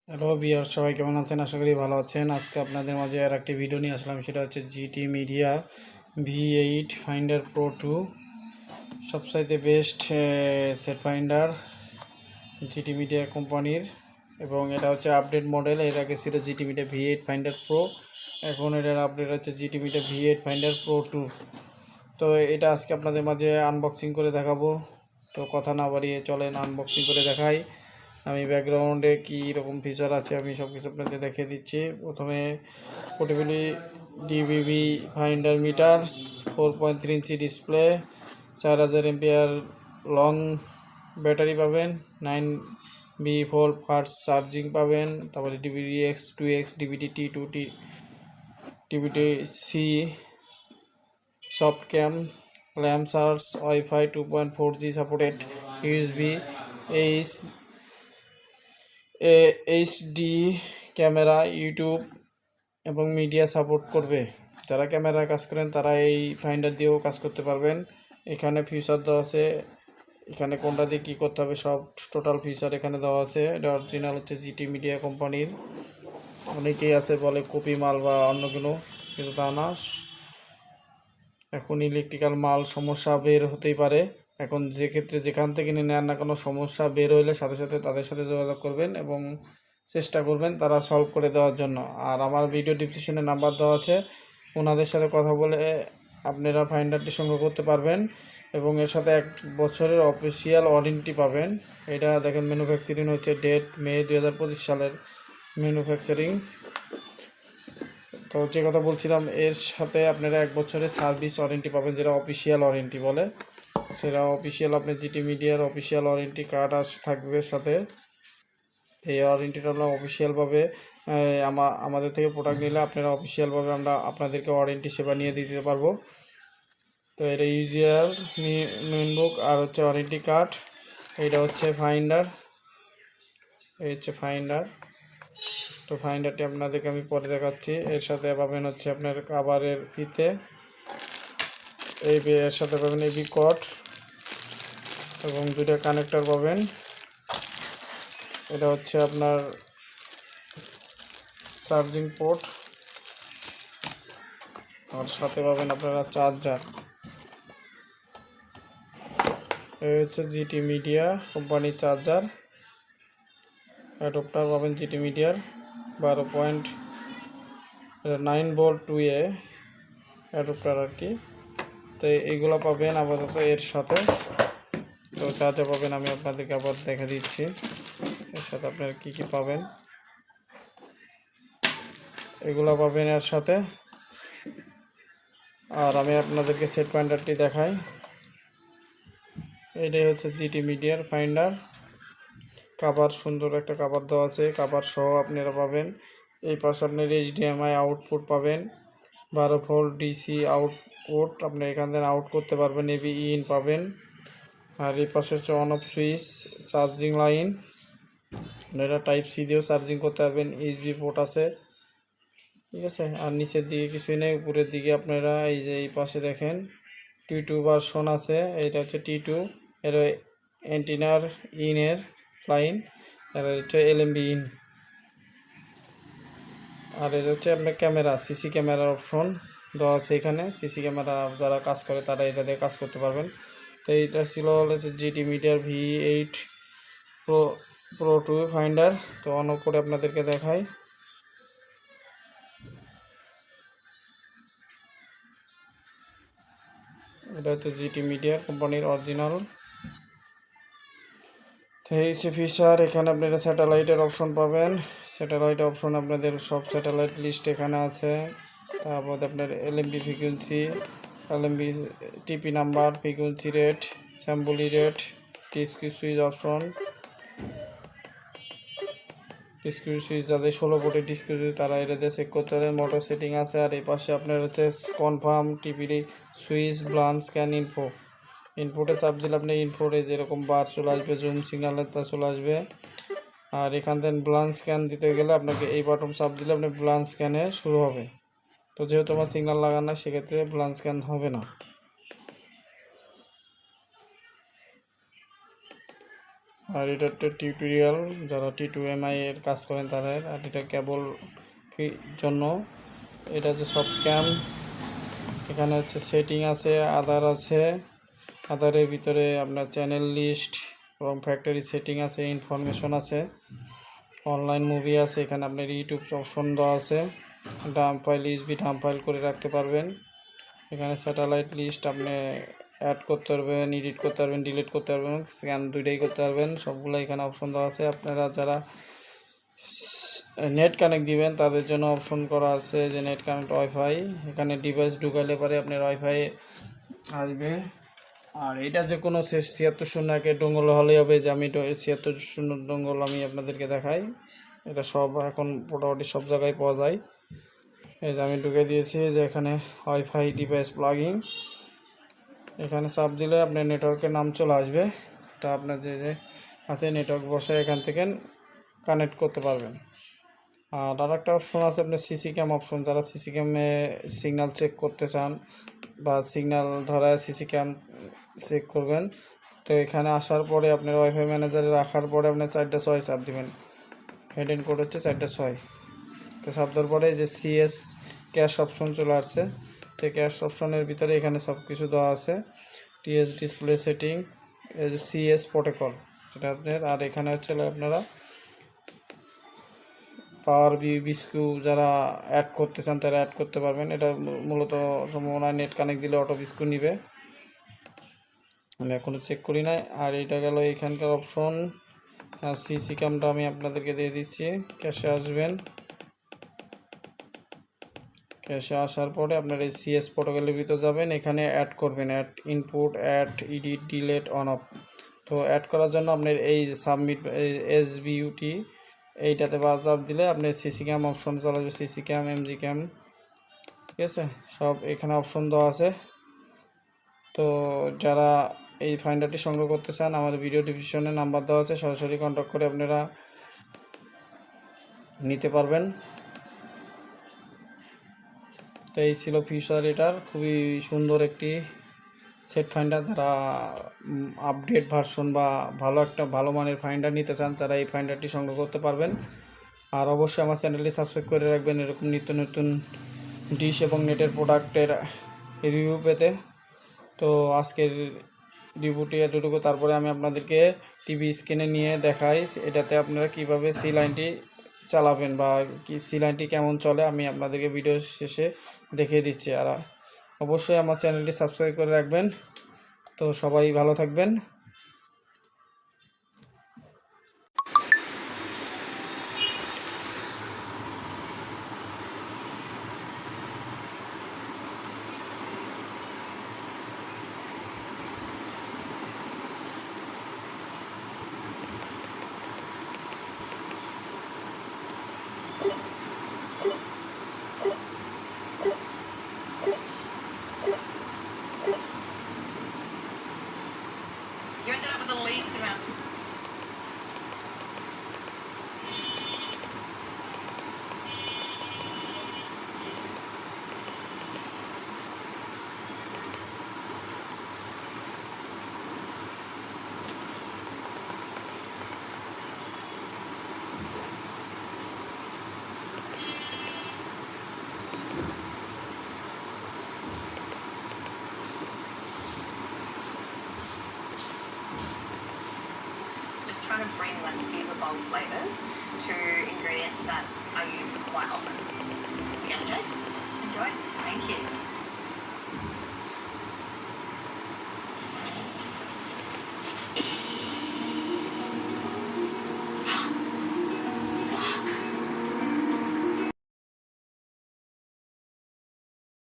Hello বিয়ার, সবাই কেমন আছেন? আশা করি ভালো আছেন। আজকে আপনাদের মাঝে আর একটি ভিডিও নিয়ে আসলাম, সেটা হচ্ছে GT media V8 finder pro 2, সবচাইতে best set finder GT media কোম্পানির। এবং এটা হচ্ছে আপডেট মডেল। এর আগে ছিল GT media V8 finder pro, এখন এটার আপডেট হচ্ছে GT media V8 finder pro 2। তো এটা আজকে আপনাদের মাঝে আনবক্সিং করে দেখাবো। তো কথা না বাড়িয়ে চলেন আনবক্সিং করে দেখাই। আমি ব্যাকগ্রাউন্ডে কী রকম ফিচার আছে আমি সব কিছু আপনাদের দেখিয়ে দিচ্ছি। প্রথমে portable DVB finder meter, 4.3 inch display, 4000 এমপিআর লং ব্যাটারি পাবেন, 9V ফাস্ট চার্জিং পাবেন। তারপরে DVB X 2X, DVB T2, DVB C, soft cam, lamp charge, wifi 2.4G supported, USB, HD camera, YouTube এবং মিডিয়া সাপোর্ট করবে। যারা ক্যামেরায় কাজ করেন তারা এই ফাইন্ডার দিয়েও কাজ করতে পারবেন। এখানে ফিচার দেওয়া আছে, এখানে কোনটা দিয়ে কী করতে হবে সব টোটাল ফিচার এখানে দেওয়া আছে। এটা অরিজিনাল হচ্ছে জিটি মিডিয়া কোম্পানির। অনেকেই আছে বলে কপি মাল বা অন্য কোনো, কিন্তু তা না। এখন ইলেকট্রিক্যাল মাল সমস্যা বের হতেই পারে। এখন যে ক্ষেত্রে যেখান থেকে নেন না কোনো সমস্যা বের হইলে সাথে সাথে তাদের সাথে যোগাযোগ করবেন এবং চেষ্টা করবেন তারা সলভ করে দেওয়ার জন্য। আর আমার ভিডিও ডিসক্রিপশনে নাম্বার দেওয়া আছে, ওনাদের সাথে কথা বলে আপনারা ফাইন্ডারটি সংগ্রহ করতে পারবেন এবং এর সাথে 1 বছরের অফিসিয়াল ওয়ারেন্টি পাবেন। এটা দেখেন ম্যানুফ্যাকচারিং হচ্ছে ডেট মে 2025 সালের ম্যানুফ্যাকচারিং। তো যে কথা বলছিলাম, এর সাথে আপনারা 1 বছরের সার্ভিস ওয়ারেন্টি পাবেন, যেটা অফিসিয়াল ওয়ারেন্টি বলে। সেটা অফিসিয়াল, আপনার জিটি মিডিয়ার অফিসিয়াল ওয়ারেন্টি কার্ড থাকবে সাথে। এই ওয়ারেন্টিটা আমরা অফিসিয়ালভাবে আমাদের থেকে প্রোডাক্ট নিলে আপনারা অফিসিয়ালভাবে আমরা আপনাদেরকে ওয়ারেন্টি সেবা নিয়ে দিতে পারবো। তো এটা ইউজার মেন বুক আর হচ্ছে ওয়ারেন্টি কার্ড। এইটা হচ্ছে ফাইন্ডার, এই হচ্ছে ফাইন্ডার। তো ফাইন্ডারটি আপনাদেরকে আমি পরে দেখাচ্ছি। এর সাথে পাবেন হচ্ছে আপনার কাভারের ফিতে, এর সাথে পাবেন এবি কট এবং 2টা কানেক্টর পাবেন। এটা হচ্ছে আপনার চার্জিং পোর্ট, আর সাথে পাবেন আপনারা চার্জার। এই হচ্ছে জিটি মিডিয়া কোম্পানির চার্জার। অ্যাডাপ্টার পাবেন জিটি মিডিয়ার 12.9 ভোল্ট 2A অ্যাডাপ্টার আর কি। তো এইগুলো পাবেন আপাতত এর সাথে। তো চার্জার পাবেন, আমি আপনাদেরকে আবার দেখে দিচ্ছি এর সাথে আপনারা কী কী পাবেন। এগুলো পাবেন এর সাথে। আর আমি আপনাদেরকে সেট ফাইন্ডারটি দেখাই। এটাই হচ্ছে জিটি মিডিয়ার ফাইন্ডার। কাভার, সুন্দর একটা কাভার দেওয়া আছে, কাভার সহ আপনারা পাবেন। এই পাশে আপনার HDMI আউটপুট পাবেন, 12 ভোল্ট ডিসি আউটপুট, আপনি এখান থেকে আউট করতে পারবেন। এবি ইন পাবেন। আর এই পাশে হচ্ছে on off switch, charging line, আপনারা টাইপ সি দিয়েও চার্জিং করতে পারবেন। ইউএসবি পোর্ট আছে, ঠিক আছে। আর নিচের দিকে কিছুই নেই, উপরের দিকে আপনারা এই যে এই পাশে দেখেন T2 ভার্সন আছে। এইটা হচ্ছে T2, এর অ্যান্টিনার ইনের লাইন, আর হচ্ছে LMB ইন। আর এটা হচ্ছে আপনার ক্যামেরা, সিসি ক্যামেরার অপশন দেওয়া আছে এখানে। সিসি ক্যামেরা যারা কাজ করে তারা এটা দিয়ে কাজ করতে পারবেন। তো এইটা ছিল হচ্ছে জিটি মিডিয়ার V8 প্রো প্রো 2 ফাইন্ডার। তো অন করে আপনাদেরকে দেখাই। এটা হচ্ছে জিটি মিডিয়া কোম্পানির অরিজিনাল। তো এই হচ্ছে ফিচার। এখানে আপনারা স্যাটেলাইটের অপশন পাবেন। স্যাটেলাইট অপশন আপনাদের সব স্যাটেলাইট লিস্ট এখানে আছে। তারপর আপনার LMB frequency, LMB TP number, frequency rate, symbol rate, discrete switch option, discrete switch যাদের 16 ভোল্টের ডিসক্রিট সুইচ তারা এটা দিয়ে চেক করতে পারেন। মোটর সেটিং আছে। আর এই পাশে আপনার হচ্ছে কনফার্ম, টিপি সুইচ, ব্লান, স্ক্যান, ইনফো। ইনপুটে চাপ দিলে আপনি ইনপুটে যেরকম বার চলে আসবে, জুম সিগনালের তা চলে আসবে। আর এখান থেকে ব্লান স্ক্যান দিতে গেলে আপনাকে এই বাটন চাপ দিলে আপনি ব্লান স্ক্যানে শুরু হবে। তো যেহেতু আমার সিগনাল লাগানো না, সেক্ষেত্রে ব্লান স্ক্যান হবে না। আর এটা একটা টিউটোরিয়াল, যারা T2MI এর কাজ করেন তাদের। আর এটা কেবল জন্য। এটা হচ্ছে সব ক্যাম। এখানে হচ্ছে সেটিং আছে, আদার আছে, আদারের ভিতরে আপনার চ্যানেল লিস্ট এবং ফ্যাক্টরি সেটিং আছে, ইনফরমেশন আছে, অনলাইন মুভি আছে। এখানে আপনার ইউটিউব অপশন দেওয়া আছে, dump file USB dump file করে রাখতে পারবেন। এখানে স্যাটেলাইট লিস্ট আপনি অ্যাড করতে পারবেন, এডিট করতে পারবেন, ডিলিট করতে পারবেন, স্ক্যান দুইটাই করতে পারবেন। সবগুলো এখানে অপশন দেওয়া আছে। আপনারা যারা নেট কানেক্ট দিবেন তাদের জন্য অপশন করা আছে যে নেট কানেক্ট ওয়াইফাই। এখানে ডিভাইস ঢুকাইলে পরে আপনার ওয়াইফাই আসবে। আর এটা যে কোনো 7601 ডোঙ্গল হলেই হবে, যে আমি 76 ডোঙ্গল আমি আপনাদেরকে দেখাই। এটা সব এখন মোটামুটি সব জায়গায় পাওয়া যায়। এই যে আমি ঢুকে দিয়েছি যে এখানে ওয়াইফাই ডিভাইস প্লাগিং। এখানে চাপ দিলে আপনার নেটওয়ার্কের নাম চলে আসবে। তা আপনার যে আছে নেটওয়ার্ক বসে এখান থেকে কানেক্ট করতে পারবেন। আর আরেকটা অপশন আছে আপনার সিসি ক্যাম অপশন। যারা সিসি ক্যামে সিগন্যাল চেক করতে চান বা সিগন্যাল ধরায় সিসি ক্যাম চেক করবেন, তো এখানে আসার পরে আপনার ওয়াইফাই ম্যানেজারে রাখার পরে আপনার 4টা 6 চাপ দেবেন। হেড এন্ড কোড হচ্ছে 4টা 6। তো চাপ দেওয়ার পরে যে সিএস ক্যাশ অপশন চলে আসছে। তো ক্যাশ অপশনের ভিতরে এখানে সব কিছু দেওয়া আছে, টিএস ডিসপ্লে সেটিং, এই যে সিএস প্রোটোকল যেটা আপনার। আর এখানে হচ্ছে আপনারা পাওয়ার বিস্কু যারা অ্যাড করতে চান তারা অ্যাড করতে পারবেন। এটা মূলত সম্ভাবনা নেট কানেক্ট দিলে অটো বিস্কু নিবে, আমি এখনও চেক করি নাই। আর এটা গেল এখানকার অপশন। আর সিসি ক্যামটা আমি আপনাদেরকে দিয়ে দিচ্ছি। ক্যাশে আসবেন, ক্যাশে আসার পরে আপনার এই সিএস প্রোটোকলের ভিতরে যাবেন, এখানে অ্যাড করবেন, add input, add edit, delete, on off. তো অ্যাড করার জন্য আপনার এই সাবমিট এসবিইউটি এইটাতে চাপ দিলে আপনার সিসি ক্যাম অপশন চলে যাবে, সিসি ক্যাম, এমজি ক্যাম, ঠিক আছে, সব এখানে অপশন দেওয়া আছে। তো যারা এই ফাইন্ডারটি সংগ্রহ করতে চান আমাদের ভিডিও ডিসক্রিপশনে নাম্বার দেওয়া আছে, সরাসরি কন্ট্যাক্ট করে আপনারা নিতে পারবেন। তো এই ছিল ফিউচার এটার খুবই সুন্দর একটি সেট ফাইন্ডার। যারা আপডেট ভার্সন বা ভালো মানের ফাইন্ডার নিতে চান তারা এই ফাইন্ডারটি সংগ্রহ করতে পারবেন। আর অবশ্যই আমার চ্যানেলটি সাবস্ক্রাইব করে রাখবেন এরকম নিত্য নতুন ডিশ এবং নেটের প্রোডাক্টের রিভিউ পেতে। তো আজকের রিভিউটি এতটুকু। তারপরে আমি আপনাদেরকে টিভি স্ক্রিনে নিয়ে দেখাই এটাতে আপনারা কিভাবে সি লাইনটি চালাবেন বা কি সি লাইনটি কেমন চলে আমি আপনাদেরকে ভিডিও শেষে দেখিয়ে দিচ্ছি। আর অবশ্যই আমার চ্যানেলটি সাবস্ক্রাইব করে রাখবেন। তো সবাই ভালো থাকবেন। You ended up with the least amount. Just trying to bring like bigger, bold flavors to ingredients that I use quite often. You gonna taste? Enjoy? Thank you.